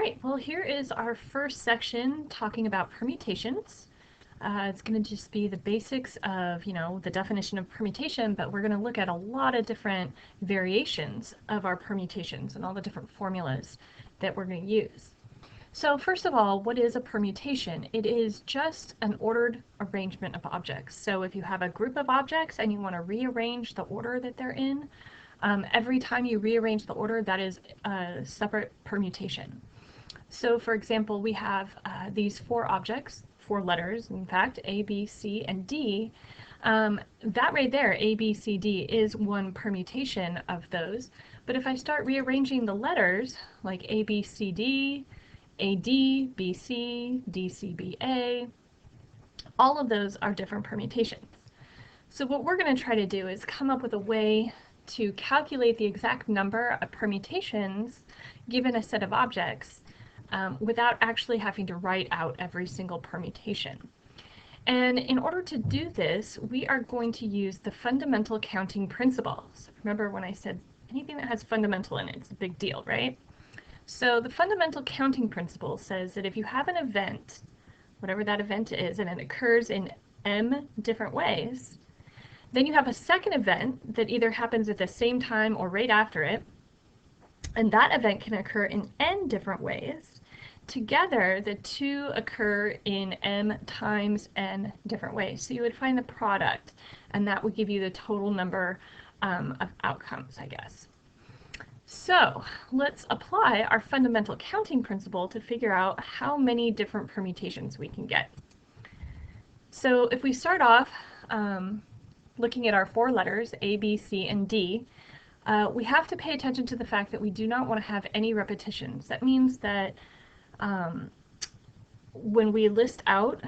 right, well here is our first section talking about permutations. It's going to just be the basics of, the definition of permutation, but we're going to look at a lot of different variations of our permutations and all the different formulas that we're going to use. So first of all, what is a permutation? It is just an ordered arrangement of objects. So if you have a group of objects and you want to rearrange the order that they're in, every time you rearrange the order, that is a separate permutation. So for example, we have these 4 objects, 4 letters, in fact, A, B, C, and D. That right there, A, B, C, D, is one permutation of those. But if I start rearranging the letters, like A, B, C, D, A, D, B, C, D, C, B, A, all of those are different permutations. So what we're going to try to do is come up with a way to calculate the exact number of permutations given a set of objects without actually having to write out every single permutation. And in order to do this, we are going to use the fundamental counting principle. So remember when I said anything that has fundamental in it, it's a big deal, right? So the fundamental counting principle says that if you have an event, whatever that event is, and it occurs in m different ways, then you have a second event that either happens at the same time or right after it, and that event can occur in n different ways. Together, the two occur in m times n different ways. So you would find the product, and that would give you the total number of outcomes, I guess. So let's apply our fundamental counting principle to figure out how many different permutations we can get. So if we start off looking at our 4 letters, A, B, C, and D, we have to pay attention to the fact that we do not want to have any repetitions. That means that when we list out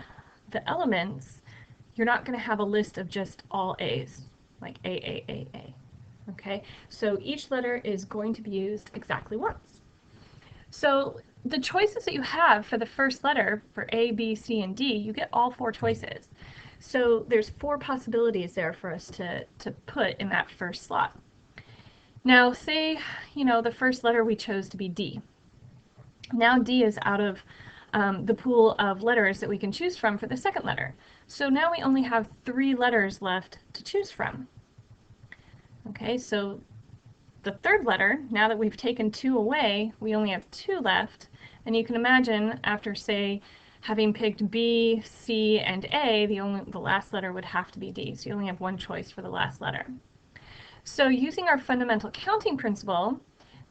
the elements, you're not going to have a list of just all A's, like A. Okay, so each letter is going to be used exactly once. So the choices that you have for the first letter, for A, B, C, and D, you get all 4 choices. So there's 4 possibilities there for us to put in that first slot. Now say, the first letter we chose to be D. Now D is out of the pool of letters that we can choose from for the second letter. So now we only have 3 letters left to choose from. Okay, so the third letter, now that we've taken 2 away, we only have 2 left. And you can imagine after, say, having picked B, C, and A, the last letter would have to be D. So you only have 1 choice for the last letter. So using our fundamental counting principle,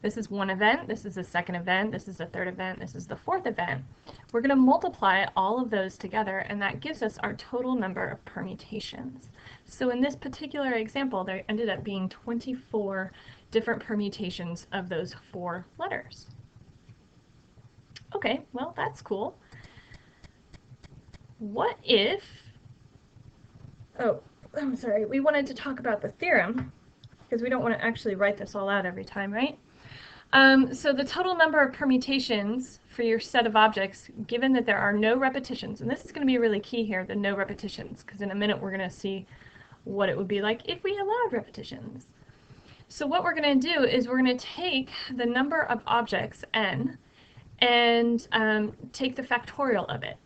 this is 1 event, this is the second event, this is the third event, this is the fourth event. We're going to multiply all of those together, and that gives us our total number of permutations. So in this particular example, there ended up being 24 different permutations of those 4 letters. Okay, well, that's cool. What if, I'm sorry, we wanted to talk about the theorem, because we don't want to actually write this all out every time, right? So the total number of permutations for your set of objects, given that there are no repetitions, and this is going to be really key here, the no repetitions, because in a minute we're going to see what it would be like if we allowed repetitions. So what we're going to do is we're going to take the number of objects, n, and take the factorial of it.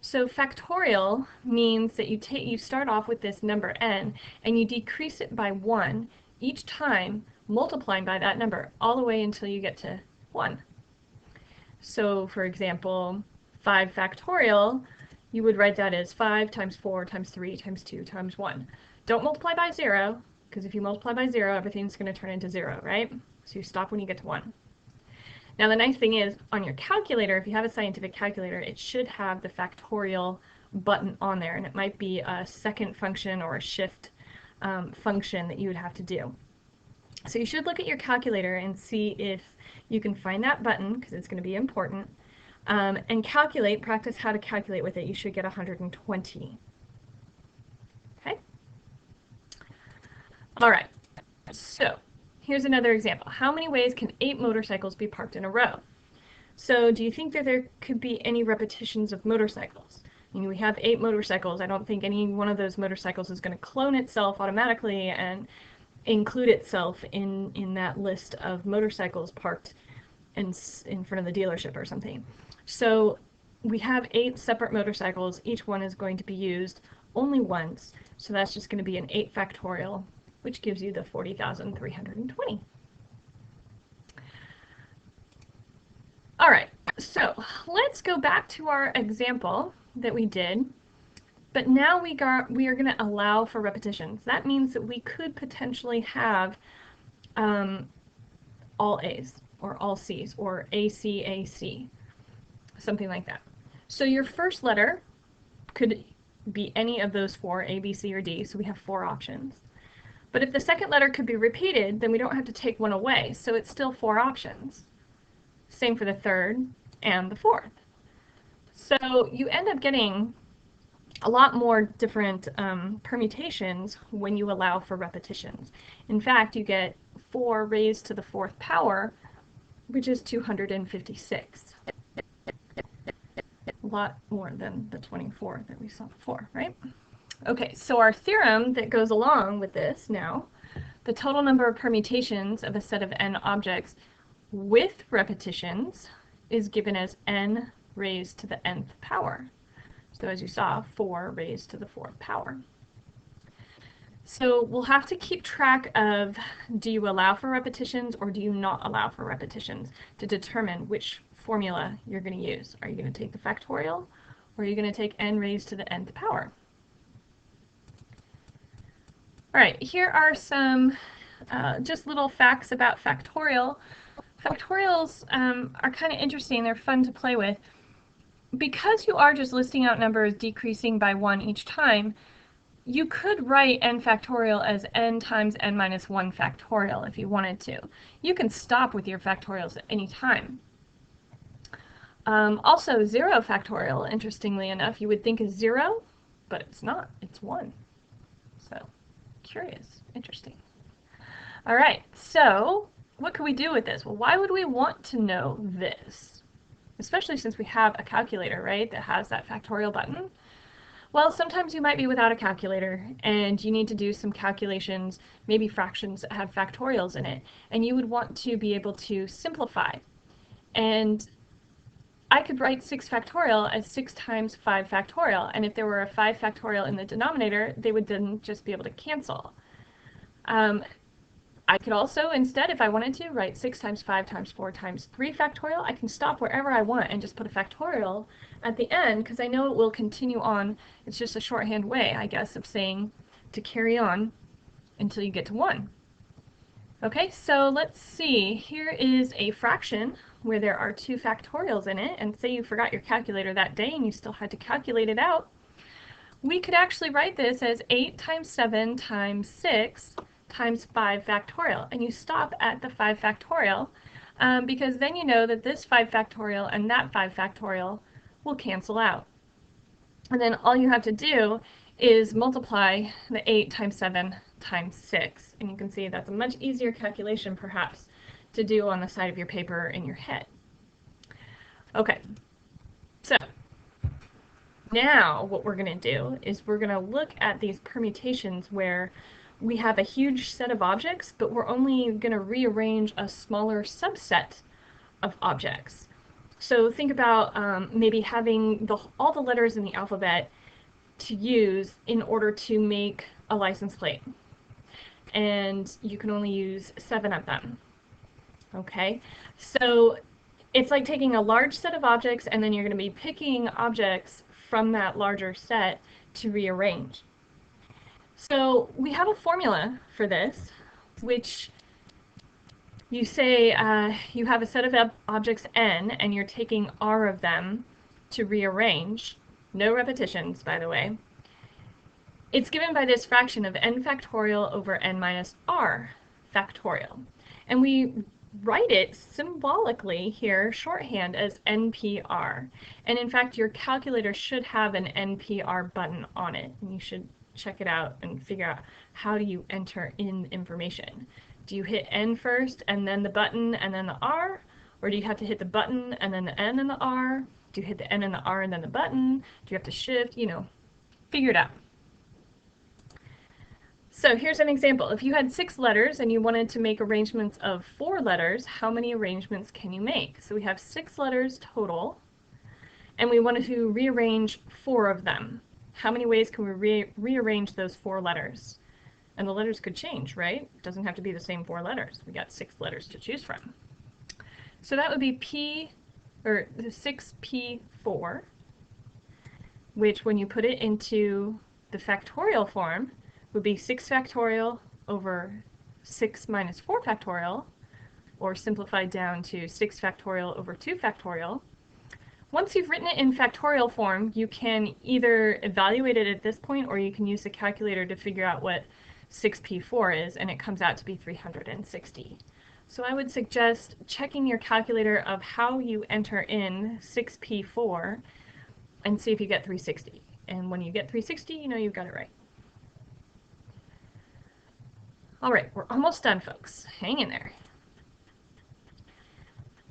So factorial means that you start off with this number n, and you decrease it by 1 each time, multiplying by that number all the way until you get to 1. So for example, 5 factorial, you would write that as 5 times 4 times 3 times 2 times 1. Don't multiply by 0, because if you multiply by 0, everything's going to turn into 0, right? So you stop when you get to 1. Now the nice thing is, on your calculator, if you have a scientific calculator, it should have the factorial button on there, and it might be a second function or a shift function that you would have to do. So you should look at your calculator and see if you can find that button, because it's going to be important, and practice how to calculate with it. You should get 120. Okay? All right, so here's another example. How many ways can 8 motorcycles be parked in a row? So do you think that there could be any repetitions of motorcycles? We have 8 motorcycles. I don't think any one of those motorcycles is going to clone itself automatically and include itself in that list of motorcycles parked in front of the dealership or something. So we have 8 separate motorcycles. Each one is going to be used only once. So that's just going to be an 8 factorial, which gives you the 40,320. All right, so let's go back to our example that we did. But now we are going to allow for repetitions. That means that we could potentially have all A's or all C's or ACAC, something like that. So your first letter could be any of those 4, A, B, C, or D, so we have 4 options. But if the second letter could be repeated, then we don't have to take one away, so it's still 4 options. Same for the third and the fourth. So you end up getting a lot more different permutations when you allow for repetitions. In fact, you get 4 raised to the 4th power, which is 256. A lot more than the 24 that we saw before, right? Okay, so our theorem that goes along with this now, the total number of permutations of a set of n objects with repetitions is given as n raised to the nth power. So as you saw, 4 raised to the 4th power. So we'll have to keep track of, do you allow for repetitions or do you not allow for repetitions to determine which formula you're going to use. Are you going to take the factorial or are you going to take n raised to the nth power? All right, here are some just little facts about factorial. Factorials are kind of interesting. They're fun to play with. Because you are just listing out numbers decreasing by 1 each time, you could write n factorial as n times n minus 1 factorial if you wanted to. You can stop with your factorials at any time. Also, 0 factorial, interestingly enough, you would think is 0, but it's not. It's 1. So, curious. Interesting. All right, so what could we do with this? Well, why would we want to know this? Especially since we have a calculator, right, that has that factorial button. Well, sometimes you might be without a calculator and you need to do some calculations, maybe fractions that have factorials in it, and you would want to be able to simplify. And I could write 6 factorial as 6 times 5 factorial, and if there were a 5 factorial in the denominator, they would then just be able to cancel. I could also, instead, if I wanted to, write 6 times 5 times 4 times 3 factorial. I can stop wherever I want and just put a factorial at the end because I know it will continue on. It's just a shorthand way, I guess, of saying to carry on until you get to 1. Okay, so let's see. Here is a fraction where there are 2 factorials in it, and say you forgot your calculator that day and you still had to calculate it out. We could actually write this as 8 times 7 times 6 times 5 factorial, and you stop at the 5 factorial because then you know that this 5 factorial and that 5 factorial will cancel out. And then all you have to do is multiply the 8 times 7 times 6, and you can see that's a much easier calculation perhaps to do on the side of your paper in your head. Okay, so now what we're going to do is we're going to look at these permutations where we have a huge set of objects, but we're only going to rearrange a smaller subset of objects. So think about maybe having all the letters in the alphabet to use in order to make a license plate. And you can only use 7 of them. Okay, so it's like taking a large set of objects and then you're going to be picking objects from that larger set to rearrange. So we have a formula for this, which you say you have a set of objects n and you're taking r of them to rearrange. No repetitions, by the way. It's given by this fraction of n factorial over n minus r factorial. And we write it symbolically here, shorthand, as NPR. And in fact, your calculator should have an NPR button on it. And you should check it out and figure out how do you enter in information. Do you hit N first and then the button and then the R? Or do you have to hit the button and then the N and the R? Do you hit the N and the R and then the button? Do you have to shift? You know, figure it out. So here's an example. If you had 6 letters and you wanted to make arrangements of 4 letters, how many arrangements can you make? So we have 6 letters total, and we wanted to rearrange 4 of them. How many ways can we rearrange those 4 letters? And the letters could change, right? It doesn't have to be the same 4 letters. We got 6 letters to choose from. So that would be the 6p4, which when you put it into the factorial form would be 6 factorial over 6 minus 4 factorial, or simplified down to 6 factorial over 2 factorial. Once you've written it in factorial form, you can either evaluate it at this point, or you can use the calculator to figure out what 6p4 is, and it comes out to be 360. So I would suggest checking your calculator of how you enter in 6p4 and see if you get 360. And when you get 360, you know you've got it right. All right, we're almost done, folks. Hang in there.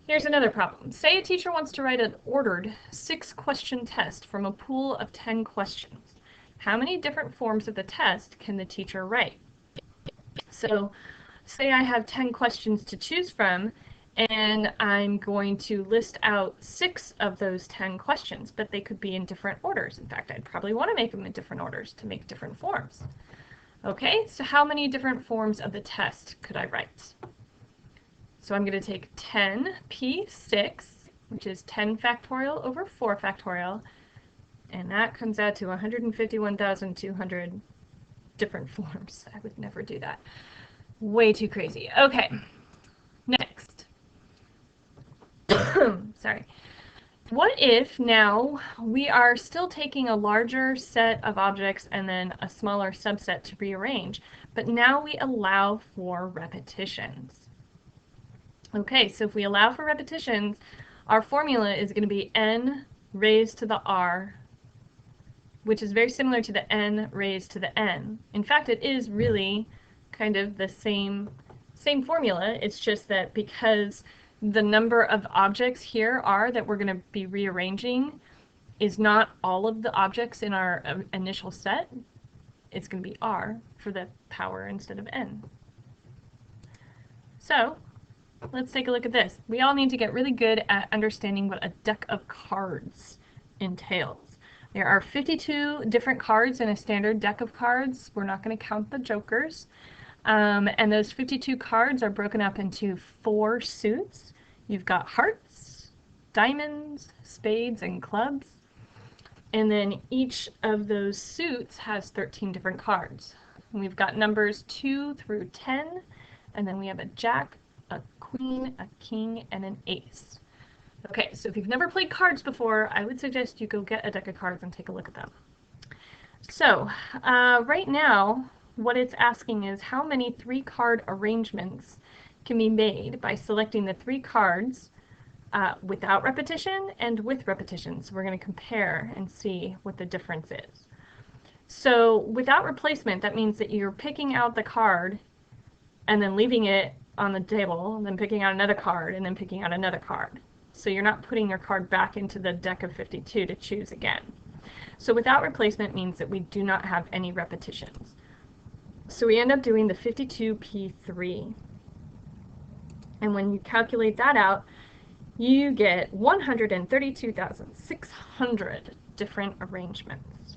Here's another problem. Say a teacher wants to write an ordered 6-question test from a pool of 10 questions. How many different forms of the test can the teacher write? So say I have 10 questions to choose from, and I'm going to list out 6 of those 10 questions, but they could be in different orders. In fact, I'd probably want to make them in different orders to make different forms. Okay, so how many different forms of the test could I write? So I'm going to take 10p6, which is 10 factorial over 4 factorial, and that comes out to 151,200 different forms. I would never do that. Way too crazy. Okay, next. Sorry. What if now we are still taking a larger set of objects and then a smaller subset to rearrange, but now we allow for repetitions? Okay, so if we allow for repetitions, our formula is going to be n raised to the r, which is very similar to the n raised to the n. In fact, it is really kind of the same formula. It's just that because the number of objects here are that we're going to be rearranging is not all of the objects in our initial set. It's going to be r for the power instead of n. So let's take a look at this. We all need to get really good at understanding what a deck of cards entails. There are 52 different cards in a standard deck of cards. We're not going to count the jokers. And those 52 cards are broken up into 4 suits. You've got hearts, diamonds, spades, and clubs. And then each of those suits has 13 different cards. And we've got numbers 2 through 10, and then we have a jack, a queen, a king, and an ace. Okay, so if you've never played cards before, I would suggest you go get a deck of cards and take a look at them. So right now, what it's asking is how many 3-card arrangements can be made by selecting the 3 cards without repetition and with repetition. So we're going to compare and see what the difference is. So without replacement, that means that you're picking out the card and then leaving it on the table, and then picking out another card, and then picking out another card. So you're not putting your card back into the deck of 52 to choose again. So without replacement means that we do not have any repetitions. So we end up doing the 52p3. And when you calculate that out, you get 132,600 different arrangements.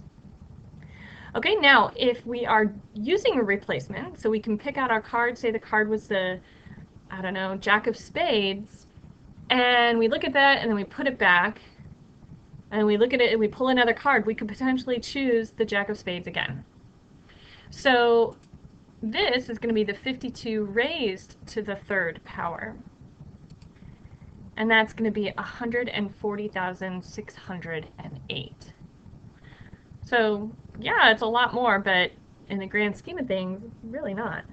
Okay, now if we are using a replacement, so we can pick out our card, say the card was the, I don't know, Jack of Spades, and we look at that and then we put it back, and we look at it and we pull another card, we could potentially choose the Jack of Spades again. So this is going to be the 52 raised to the 3rd power. And that's going to be 140,608. So yeah, it's a lot more, but in the grand scheme of things, really not.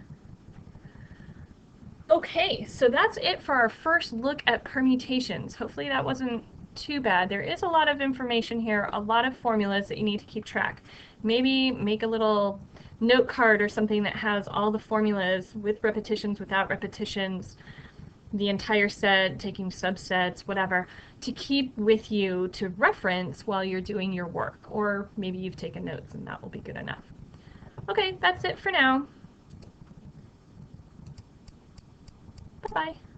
Okay, so that's it for our first look at permutations. Hopefully that wasn't too bad. There is a lot of information here, a lot of formulas that you need to keep track. Maybe make a little note card or something that has all the formulas with repetitions, without repetitions, the entire set, taking subsets, whatever, to keep with you to reference while you're doing your work. Or maybe you've taken notes and that will be good enough. Okay, that's it for now. Bye-bye.